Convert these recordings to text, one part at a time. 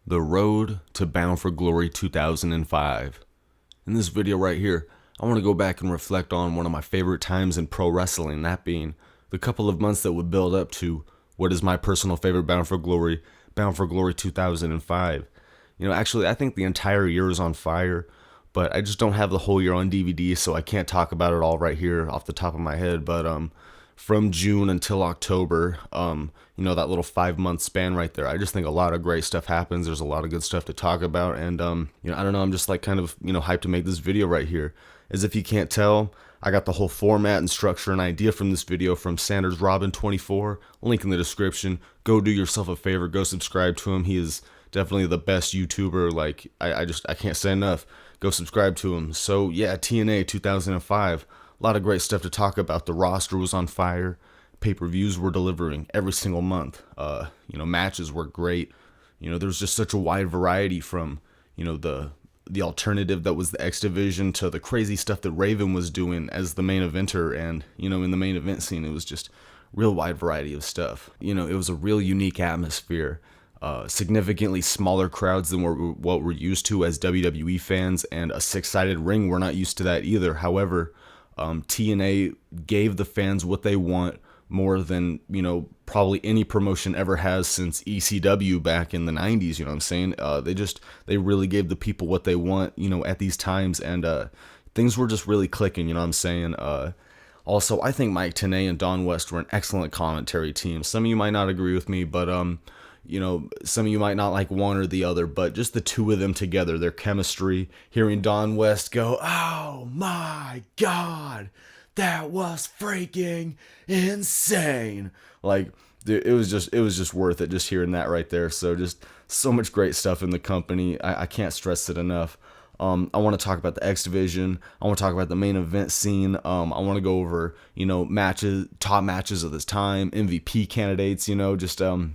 The Road to Bound for Glory 2005. In this video right here, I want to go back and reflect on one of my favorite times in pro wrestling, that being the couple of months that would build up to what is my personal favorite Bound for Glory 2005. Actually, I think the entire year is on fire, but I just don't have the whole year on DVD, so I can't talk about it all right here off the top of my head. But from June until October, that little 5 month span right there, I just think a lot of great stuff happens. There's a lot of good stuff to talk about, and I don't know, I'm just like kind of hyped to make this video right here. As if you can't tell, I got the whole format and structure and idea from this video from Sanders Robin 24. Link in the description. Go do yourself a favor, go subscribe to him. He is definitely the best YouTuber. Like I can't say enough. Go subscribe to him. So yeah, TNA 2005. A lot of great stuff to talk about. The roster was on fire. Pay-per-views were delivering every single month. Matches were great. There was just such a wide variety from, the alternative that was the X Division to the crazy stuff that Raven was doing as the main eventer. And, in the main event scene, it was just real wide variety of stuff. It was a real unique atmosphere. Significantly smaller crowds than what we're used to as WWE fans, and a six-sided ring. We're not used to that either. However, TNA gave the fans what they want more than, probably any promotion ever has since ECW back in the 90s, you know what I'm saying? They really gave the people what they want, at these times, and things were just really clicking, you know what I'm saying? Also, I think Mike Tenay and Don West were an excellent commentary team. Some of you might not agree with me, but some of you might not like one or the other, but just the two of them together, their chemistry, hearing Don West go, "Oh my God, that was freaking insane." Like, dude, it was just worth it just hearing that right there. So just so much great stuff in the company. I can't stress it enough. I want to talk about the X Division. I want to talk about the main event scene. I want to go over, matches, top matches of this time, MVP candidates, just a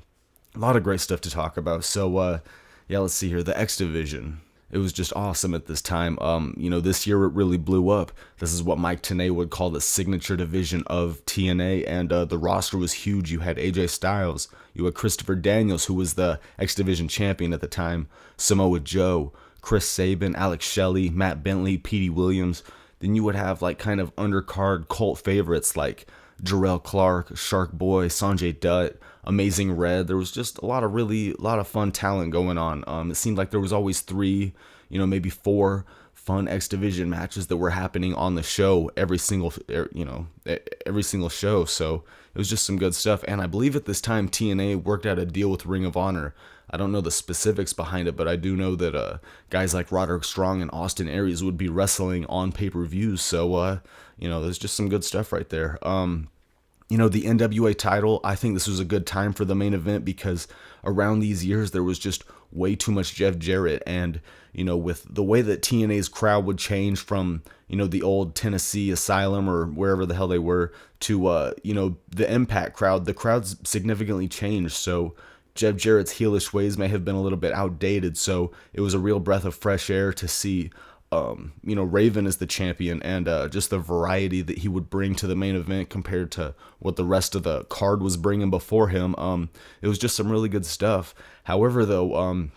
lot of great stuff to talk about. So, yeah, let's see here. The X Division. It was just awesome at this time. This year it really blew up. This is what Mike Tenay would call the signature division of TNA, and the roster was huge. You had AJ Styles. You had Christopher Daniels, who was the X Division champion at the time. Samoa Joe, Chris Sabin, Alex Shelley, Matt Bentley, Petey Williams. Then you would have like kind of undercard cult favorites like Jarrell Clark, Shark Boy, Sanjay Dutt, Amazing Red. There was just a lot of fun talent going on. It seemed like there was always three, maybe four fun X Division matches that were happening on the show every single show. So it was just some good stuff. And I believe at this time TNA worked out a deal with Ring of Honor. I don't know the specifics behind it, but I do know that guys like Roderick Strong and Austin Aries would be wrestling on pay-per-views. So, there's just some good stuff right there. The NWA title, I think this was a good time for the main event because around these years there was just way too much Jeff Jarrett, and with the way that TNA's crowd would change from the old Tennessee Asylum or wherever the hell they were to the Impact crowd, the crowd's significantly changed. So Jeff Jarrett's heelish ways may have been a little bit outdated, so it was a real breath of fresh air to see Raven as the champion, and just the variety that he would bring to the main event compared to what the rest of the card was bringing before him. It was just some really good stuff. However, though,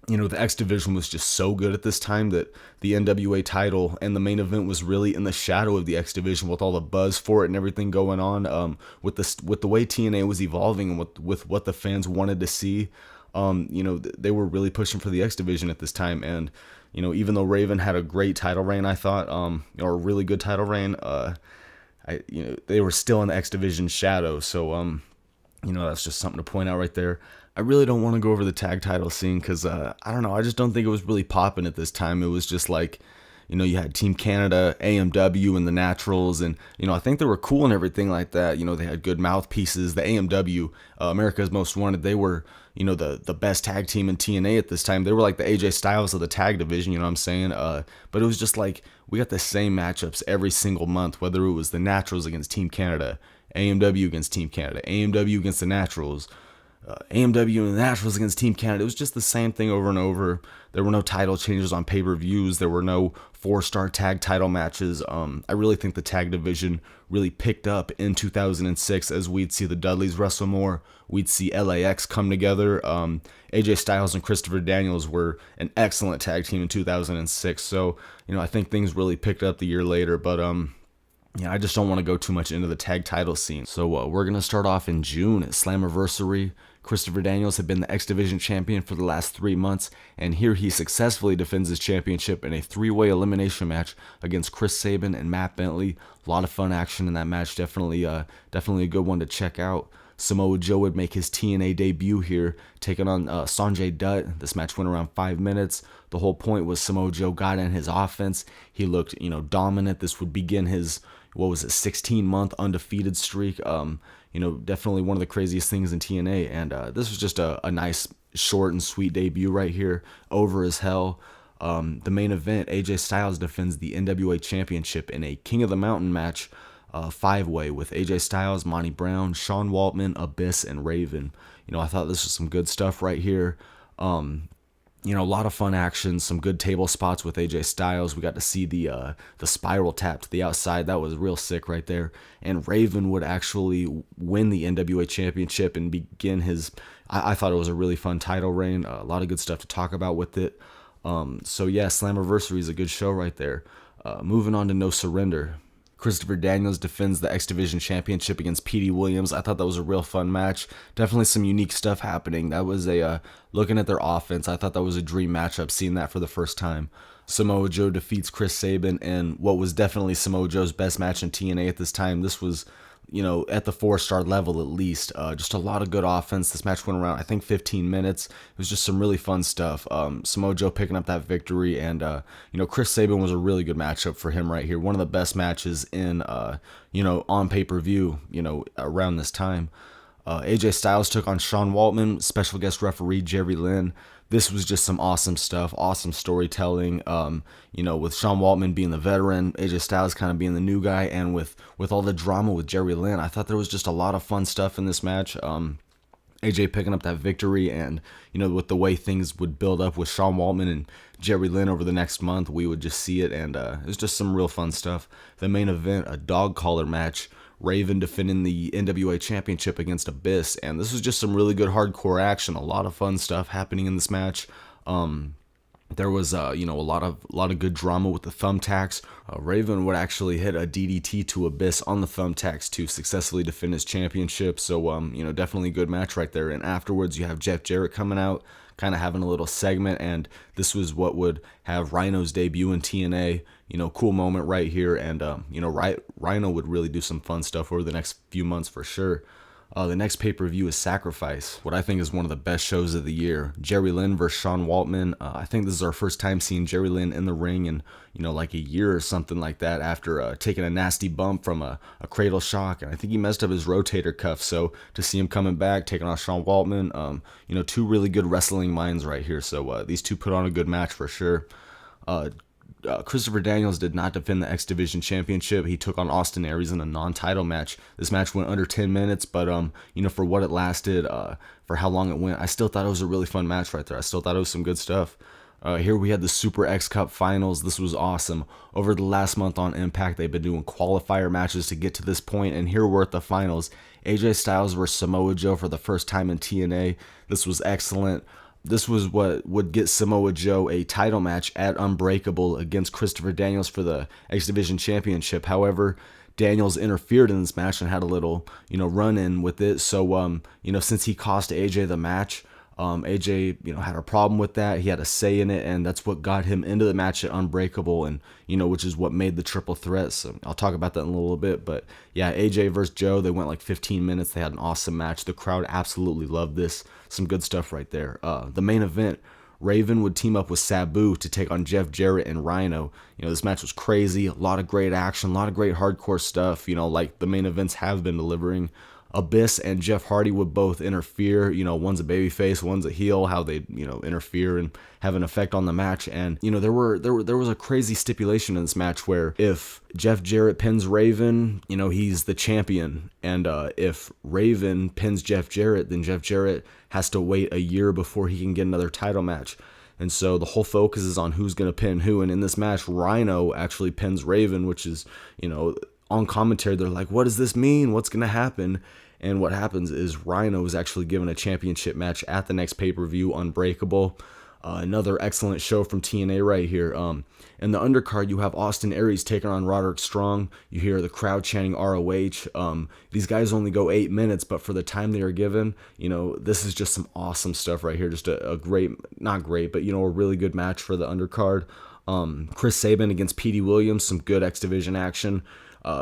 the X Division was just so good at this time that the NWA title and the main event was really in the shadow of the X Division, with all the buzz for it and everything going on, with the way TNA was evolving and with what the fans wanted to see. They were really pushing for the X Division at this time, and even though Raven had a great title reign, I thought, or a really good title reign, they were still in the X Division shadow. So, that's just something to point out right there. I really don't want to go over the tag title scene because, I don't know, I just don't think it was really popping at this time. It was just like, you had Team Canada, AMW, and the Naturals, and, I think they were cool and everything like that. They had good mouthpieces. The AMW, America's Most Wanted, they were, the best tag team in TNA at this time. They were like the AJ Styles of the tag division, you know what I'm saying? But it was just like, we got the same matchups every single month, whether it was the Naturals against Team Canada, AMW against Team Canada, AMW against the Naturals, AMW and the Nationals against Team Canada. It was just the same thing over and over. There were no title changes on pay-per-views. There were no 4-star tag title matches. I really think the tag division really picked up in 2006 as we'd see the Dudleys wrestle more. We'd see LAX come together. AJ Styles and Christopher Daniels were an excellent tag team in 2006. So, I think things really picked up the year later. But, I just don't want to go too much into the tag title scene. So we're going to start off in June at Slammiversary. Christopher Daniels had been the X Division champion for the last 3 months, and here he successfully defends his championship in a 3-way elimination match against Chris Sabin and Matt Bentley. A lot of fun action in that match. Definitely a good one to check out. Samoa Joe would make his TNA debut here, taking on Sanjay Dutt. This match went around 5 minutes. The whole point was Samoa Joe got in his offense. He looked, dominant. This would begin his 16-month undefeated streak. Definitely one of the craziest things in TNA. And this was just a nice, short and sweet debut right here. Over as hell. The main event, AJ Styles defends the NWA Championship in a King of the Mountain match, 5-way with AJ Styles, Monty Brown, Sean Waltman, Abyss, and Raven. I thought this was some good stuff right here. A lot of fun action, some good table spots with AJ Styles. We got to see the spiral tap to the outside. That was real sick right there. And Raven would actually win the NWA Championship and begin his, I thought it was a really fun title reign. A lot of good stuff to talk about with it. Slammiversary is a good show right there. Moving on to No Surrender. Christopher Daniels defends the X Division Championship against Petey Williams. I thought that was a real fun match. Definitely some unique stuff happening. That was looking at their offense, I thought that was a dream matchup, seeing that for the first time. Samoa Joe defeats Chris Sabin in what was definitely Samoa Joe's best match in TNA at this time. This was, at the 4-star level at least. Just a lot of good offense. This match went around, I think, 15 minutes. It was just some really fun stuff. Samoa Joe picking up that victory, and, Chris Sabin was a really good matchup for him right here. One of the best matches in, on pay-per-view, around this time. AJ Styles took on Sean Waltman, special guest referee Jerry Lynn. This was just some awesome stuff, awesome storytelling. With Sean Waltman being the veteran, AJ Styles kind of being the new guy, and with all the drama with Jerry Lynn, I thought there was just a lot of fun stuff in this match. AJ picking up that victory, and with the way things would build up with Sean Waltman and Jerry Lynn over the next month, we would just see it, and it was just some real fun stuff. The main event, a dog collar match. Raven defending the NWA Championship against Abyss, and this was just some really good hardcore action. A lot of fun stuff happening in this match. There was a lot of good drama with the thumbtacks. Raven would actually hit a DDT to Abyss on the thumbtacks to successfully defend his championship. So definitely a good match right there. And afterwards, you have Jeff Jarrett coming out, kind of having a little segment, and this was what would have Rhino's debut in TNA. Cool moment right here, and Rhino would really do some fun stuff over the next few months for sure. The next pay-per-view is Sacrifice, what I think is one of the best shows of the year. Jerry Lynn versus Sean Waltman. I think this is our first time seeing Jerry Lynn in the ring in, like a year or something like that, after taking a nasty bump from a cradle shock, and I think he messed up his rotator cuff. So to see him coming back, taking on Sean Waltman, two really good wrestling minds right here. So these two put on a good match for sure. Christopher Daniels did not defend the X Division Championship. He took on Austin Aries in a non-title match. This match went under 10 minutes, but for what it lasted, for how long it went, I still thought it was a really fun match right there. I still thought it was some good stuff. Here we had the Super X Cup Finals. This was awesome. Over the last month on Impact, they've been doing qualifier matches to get to this point, and here we're at the finals. AJ Styles versus Samoa Joe for the first time in TNA. This was excellent. This was what would get Samoa Joe a title match at Unbreakable against Christopher Daniels for the X Division Championship. However, Daniels interfered in this match and had a little, run-in with it. So, since he cost AJ the match, AJ, had a problem with that. He had a say in it, and that's what got him into the match at Unbreakable, and, which is what made the triple threat. So I'll talk about that in a little bit. But yeah, AJ versus Joe, they went like 15 minutes. They had an awesome match. The crowd absolutely loved this. Some good stuff right there. The main event, Raven would team up with Sabu to take on Jeff Jarrett and Rhino. This match was crazy. A lot of great action, a lot of great hardcore stuff, like the main events have been delivering. Abyss and Jeff Hardy would both interfere. One's a babyface, one's a heel, how they, interfere and have an effect on the match. And, there was a crazy stipulation in this match where if Jeff Jarrett pins Raven, he's the champion. And if Raven pins Jeff Jarrett, then Jeff Jarrett has to wait a year before he can get another title match. And so the whole focus is on who's going to pin who. And in this match, Rhino actually pins Raven, which is, on commentary, they're like, what does this mean? What's going to happen? And what happens is Rhino is actually given a championship match at the next pay-per-view, Unbreakable. Another excellent show from TNA right here. In the undercard, you have Austin Aries taking on Roderick Strong. You hear the crowd chanting ROH. These guys only go 8 minutes, but for the time they are given, this is just some awesome stuff right here. Just a great, not great, but, a really good match for the undercard. Chris Sabin against Petey Williams, some good X Division action.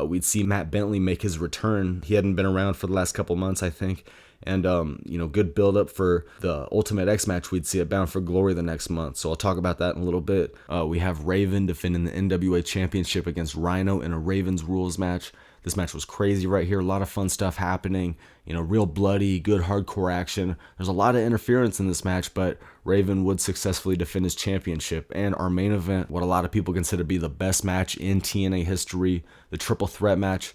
We'd see Matt Bentley make his return. He hadn't been around for the last couple months, I think. And, good build up for the Ultimate X match we'd see at Bound for Glory the next month. So I'll talk about that in a little bit. We have Raven defending the NWA Championship against Rhino in a Raven's Rules match. This match was crazy right here. A lot of fun stuff happening. Real bloody, good hardcore action. There's a lot of interference in this match, but Raven would successfully defend his championship. And our main event, what a lot of people consider to be the best match in TNA history, the triple threat match.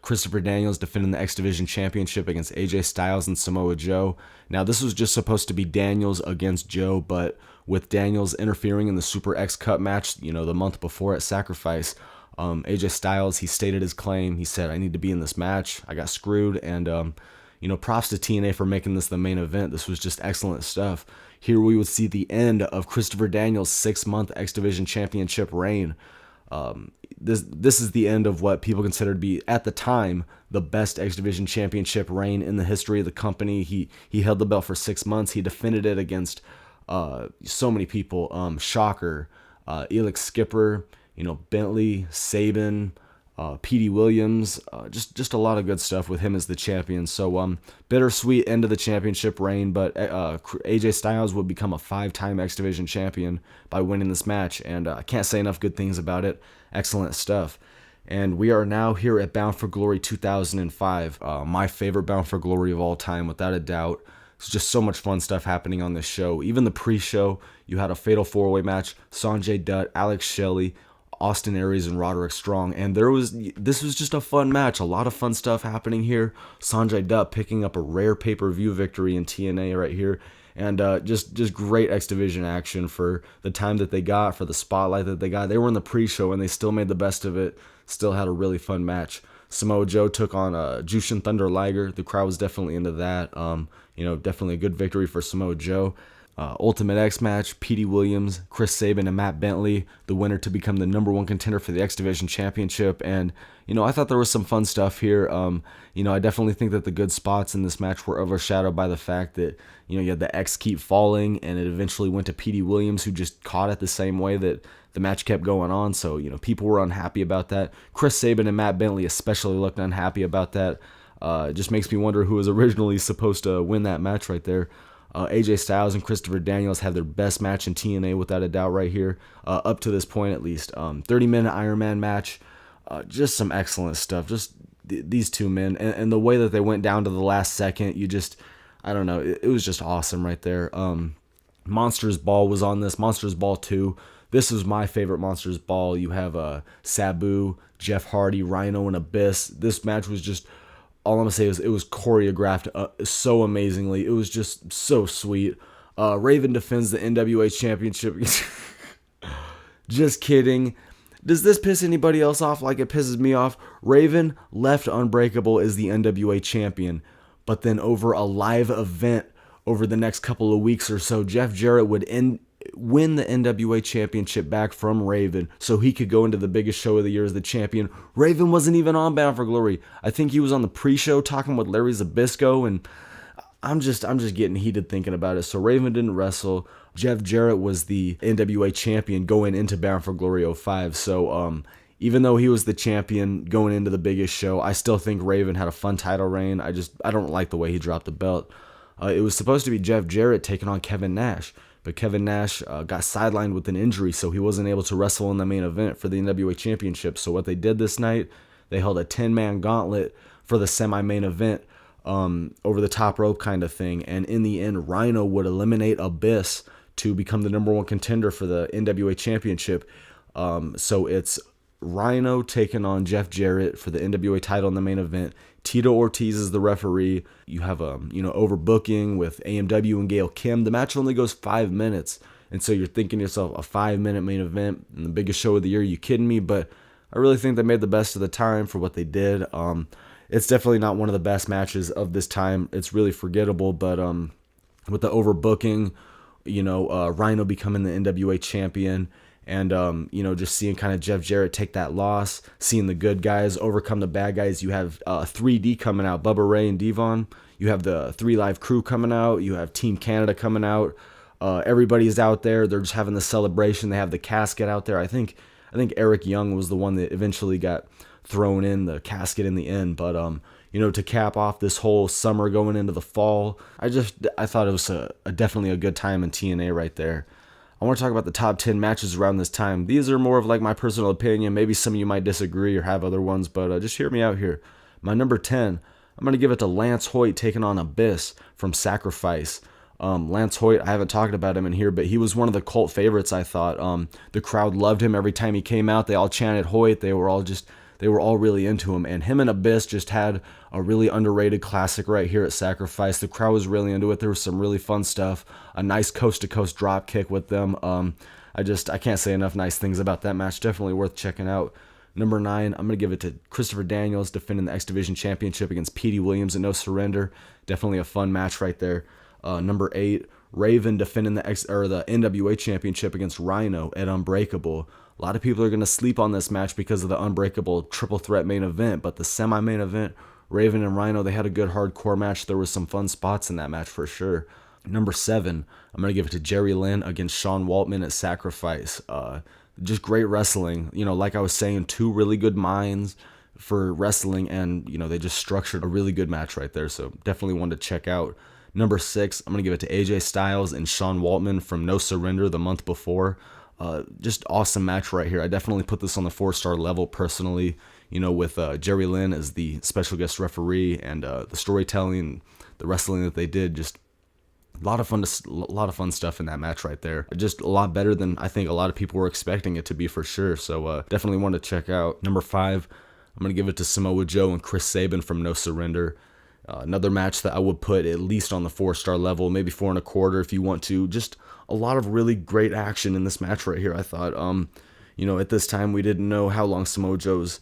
Christopher Daniels defending the X Division Championship against AJ Styles and Samoa Joe. Now, this was just supposed to be Daniels against Joe, but with Daniels interfering in the Super X Cup match, the month before at Sacrifice, AJ Styles, he stated his claim. He said, I need to be in this match. I got screwed. And, props to TNA for making this the main event. This was just excellent stuff. Here we would see the end of Christopher Daniels' 6-month X Division Championship reign. This is the end of what people consider to be, at the time, the best X Division Championship reign in the history of the company. He held the belt for 6 months. He defended it against so many people. Shocker, Elix Skipper, Bentley, Sabin, Petey Williams, just a lot of good stuff with him as the champion. So bittersweet end of the championship reign, but AJ Styles would become a 5-time X Division champion by winning this match, and I can't say enough good things about it. Excellent stuff. And we are now here at Bound for Glory 2005, my favorite Bound for Glory of all time, without a doubt. It's just so much fun stuff happening on this show. Even the pre-show, you had a fatal 4-way match, Sanjay Dutt, Alex Shelley, Austin Aries, and Roderick Strong, and this was just a fun match. A lot of fun stuff happening here. Sanjay Dutt picking up a rare pay-per-view victory in TNA right here, and just great X Division action for the time that they got, for the spotlight that they got. They were in the pre-show and they still made the best of it. Still had a really fun match. Samoa Joe took on Jushin Thunder Liger. The crowd was definitely into that. Definitely a good victory for Samoa Joe. Ultimate X match, Petey Williams, Chris Sabin, and Matt Bentley, the winner to become the #1 contender for the X Division Championship. And, I thought there was some fun stuff here. I definitely think that the good spots in this match were overshadowed by the fact that, you had the X keep falling, and it eventually went to Petey Williams, who just caught it the same way that the match kept going on. So, people were unhappy about that. Chris Sabin and Matt Bentley especially looked unhappy about that. It just makes me wonder who was originally supposed to win that match right there. AJ Styles and Christopher Daniels had their best match in TNA without a doubt right here, up to this point at least. 30-minute Iron Man match, just some excellent stuff. Just these two men, and the way that they went down to the last second, I don't know, it was just awesome right there. Monsters Ball was on this, Monsters Ball 2. This was my favorite Monsters Ball. You have Sabu, Jeff Hardy, Rhino, and Abyss. This match was just... all I'm going to say is it was choreographed so amazingly. It was just so sweet. Raven defends the NWA Championship. Just kidding. Does this piss anybody else off like it pisses me off? Raven left Unbreakable as the NWA Champion, but then over a live event over the next couple of weeks or so, Jeff Jarrett would win the NWA Championship back from Raven so he could go into the biggest show of the year as the champion. Raven wasn't even on Bound for Glory. I think he was on the pre-show talking with Larry Zbyszko, and I'm just getting heated thinking about it. So Raven didn't wrestle. Jeff Jarrett was the NWA champion going into Bound for Glory 05. So even though he was the champion going into the biggest show, I still think Raven had a fun title reign. I don't like the way he dropped the belt. It was supposed to be Jeff Jarrett taking on Kevin Nash, but Kevin Nash got sidelined with an injury, so he wasn't able to wrestle in the main event for the NWA Championship. So what they did this night, they held a 10-man gauntlet for the semi-main event. over the top rope kind of thing. And in the end, Rhino would eliminate Abyss to become the #1 contender for the NWA Championship. So it's Rhino taking on Jeff Jarrett for the NWA title in the main event. Tito Ortiz is the referee. You have overbooking with AMW and Gail Kim. The match only goes 5 minutes, and so you're thinking to yourself, a 5-minute main event and the biggest show of the year. You kidding me? But I really think they made the best of the time for what they did. It's definitely not one of the best matches of this time. It's really forgettable, but with the overbooking, Rhino becoming the NWA champion, and just seeing kind of Jeff Jarrett take that loss, seeing the good guys overcome the bad guys. You have 3D coming out, Bubba Ray and Devon. You have the 3 Live Crew coming out. You have Team Canada coming out. Everybody's out there. They're just having the celebration. They have the casket out there. I think Eric Young was the one that eventually got thrown in the casket in the end. But to cap off this whole summer going into the fall, I thought it was definitely a good time in TNA right there. I want to talk about the top 10 matches around this time. These are more of like my personal opinion. Maybe some of you might disagree or have other ones, but just hear me out here. My number 10, I'm going to give it to Lance Hoyt taking on Abyss from Sacrifice. Lance Hoyt, I haven't talked about him in here, but he was one of the cult favorites, I thought. The crowd loved him every time he came out. They all chanted Hoyt. They were all really into him. And him and Abyss just had a really underrated classic right here at Sacrifice. The crowd was really into it. There was some really fun stuff. A nice coast-to-coast drop kick with them. I can't say enough nice things about that match. Definitely worth checking out. Number 9, I'm going to give it to Christopher Daniels defending the X Division Championship against Petey Williams and No Surrender. Definitely a fun match right there. Number 8, Raven defending the NWA Championship against Rhino at Unbreakable. A lot of people are going to sleep on this match because of the Unbreakable triple threat main event, but the semi-main event, Raven and Rhino, they had a good hardcore match. There was some fun spots in that match for sure. Number 7, I'm going to give it to Jerry Lynn against Sean Waltman at Sacrifice. Just great wrestling. Like I was saying, 2 really good minds for wrestling, and, they just structured a really good match right there, so definitely one to check out. Number 6, I'm going to give it to AJ Styles and Sean Waltman from No Surrender the month before. Just awesome match right here. I definitely put this on the 4-star level personally, with Jerry Lynn as the special guest referee, and the storytelling, the wrestling that they did, just a lot of fun stuff in that match right there. Just a lot better than I think a lot of people were expecting it to be for sure. So definitely one to check out. Number 5, I'm going to give it to Samoa Joe and Chris Sabin from No Surrender. Another match that I would put at least on the 4-star level, maybe 4.25 if you want to. Just a lot of really great action in this match right here. I thought, at this time we didn't know how long Samoa Joe's,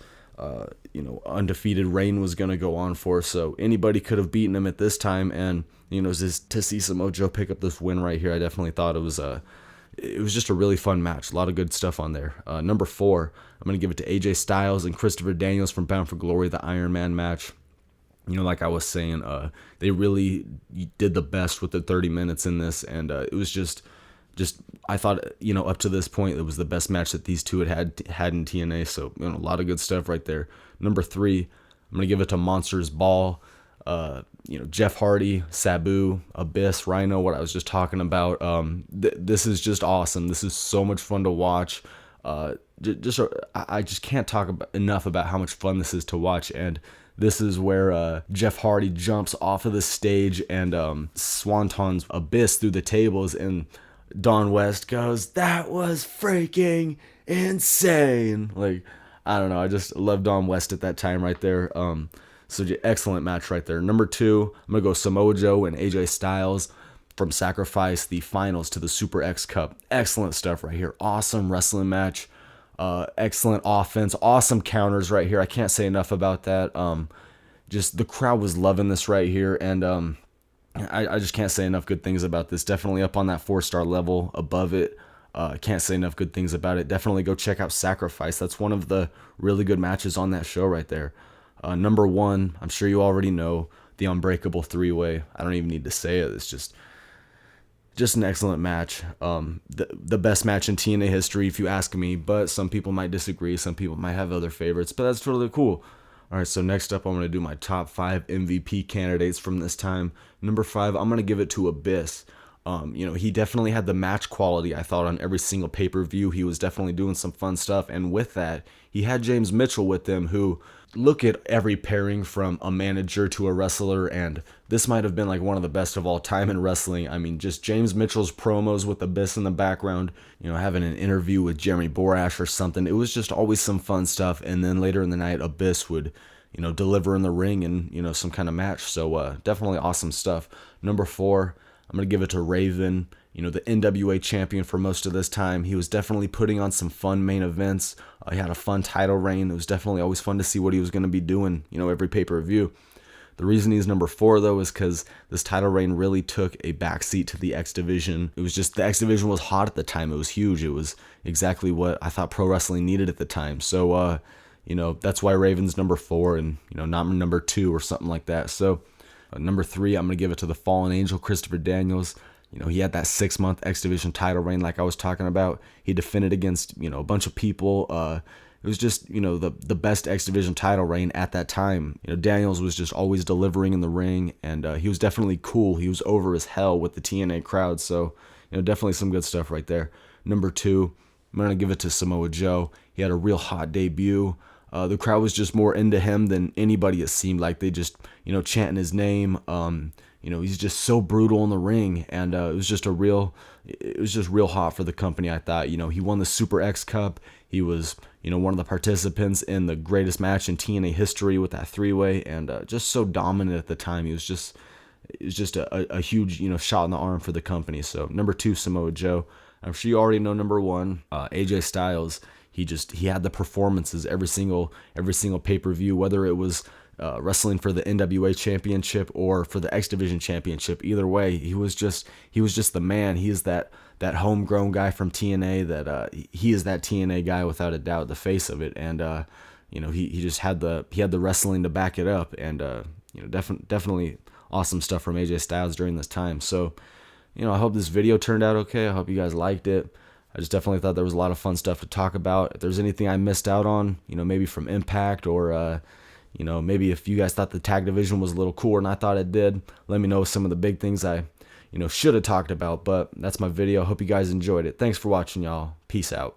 undefeated reign was going to go on for. So anybody could have beaten him at this time, and just to see Samoa Joe pick up this win right here, I definitely thought it was just a really fun match. A lot of good stuff on there. Number 4, I'm going to give it to AJ Styles and Christopher Daniels from Bound for Glory, the Iron Man match. Like I was saying, they really did the best with the 30 minutes in this, and it was just I thought, up to this point, it was the best match that these two had in TNA, so, a lot of good stuff right there. Number 3, I'm going to give it to Monsters Ball, Jeff Hardy, Sabu, Abyss, Rhino, what I was just talking about. This is just awesome. This is so much fun to watch. I just can't talk enough about how much fun this is to watch, and this is where Jeff Hardy jumps off of the stage and swantons Abyss through the tables, and Don West goes, "That was freaking insane." Like, I don't know, I just love Don West at that time right there. So excellent match right there. Number 2, I'm going to go Samoa Joe and AJ Styles from Sacrifice, the finals to the Super X Cup. Excellent stuff right here. Awesome wrestling match. Excellent offense, awesome counters right here. I can't say enough about that. Just the crowd was loving this right here, and I just can't say enough good things about this. Definitely up on that 4-star level, above it. Can't say enough good things about it. Definitely go check out Sacrifice. That's one of the really good matches on that show right there. Number 1, I'm sure you already know, the Unbreakable 3-way. I don't even need to say it. It's just an excellent match. The best match in TNA history, if you ask me, but some people might disagree. Some people might have other favorites, but that's totally cool. All right, so next up, I'm going to do my top 5 MVP candidates from this time. Number 5, I'm going to give it to Abyss. He definitely had the match quality, I thought, on every single pay-per-view. He was definitely doing some fun stuff. And with that, he had James Mitchell with him, who, look at every pairing from a manager to a wrestler, and this might have been like one of the best of all time in wrestling. I mean, just James Mitchell's promos with Abyss in the background, having an interview with Jeremy Borash or something. It was just always some fun stuff. And then later in the night, Abyss would deliver in the ring and, some kind of match. So definitely awesome stuff. Number 4, I'm going to give it to Raven, the NWA champion for most of this time. He was definitely putting on some fun main events. He had a fun title reign. It was definitely always fun to see what he was going to be doing, every pay-per-view. The reason he's number 4, though, is because this title reign really took a backseat to the X Division. It was just, the X Division was hot at the time. It was huge. It was exactly what I thought pro wrestling needed at the time. So, that's why Raven's number 4 and, not number 2 or something like that. So, number 3, I'm going to give it to the Fallen Angel, Christopher Daniels. He had that 6-month X Division title reign like I was talking about. He defended against, a bunch of people. It was just, the best X Division title reign at that time. Daniels was just always delivering in the ring, and he was definitely cool. He was over as hell with the TNA crowd. So, definitely some good stuff right there. Number 2, I'm going to give it to Samoa Joe. He had a real hot debut. The crowd was just more into him than anybody, it seemed like. They just, chanting his name. He's just so brutal in the ring, and it was just real hot for the company, I thought. He won the Super X Cup. He was, one of the participants in the greatest match in TNA history with that 3-way, and just so dominant at the time. It was just a huge, shot in the arm for the company. So number 2, Samoa Joe. I'm sure you already know number 1, AJ Styles. He had the performances every single pay-per-view, whether it was wrestling for the NWA championship or for the X Division championship. Either way, he was just the man. He is that homegrown guy from TNA. That he is that TNA guy without a doubt, the face of it. And he just had the wrestling to back it up. And definitely awesome stuff from AJ Styles during this time. So I hope this video turned out okay. I hope you guys liked it. I just definitely thought there was a lot of fun stuff to talk about. If there's anything I missed out on, maybe from Impact, or maybe if you guys thought the tag division was a little cooler than I thought it did, let me know some of the big things I should have talked about. But that's my video. Hope you guys enjoyed it. Thanks for watching, y'all. Peace out.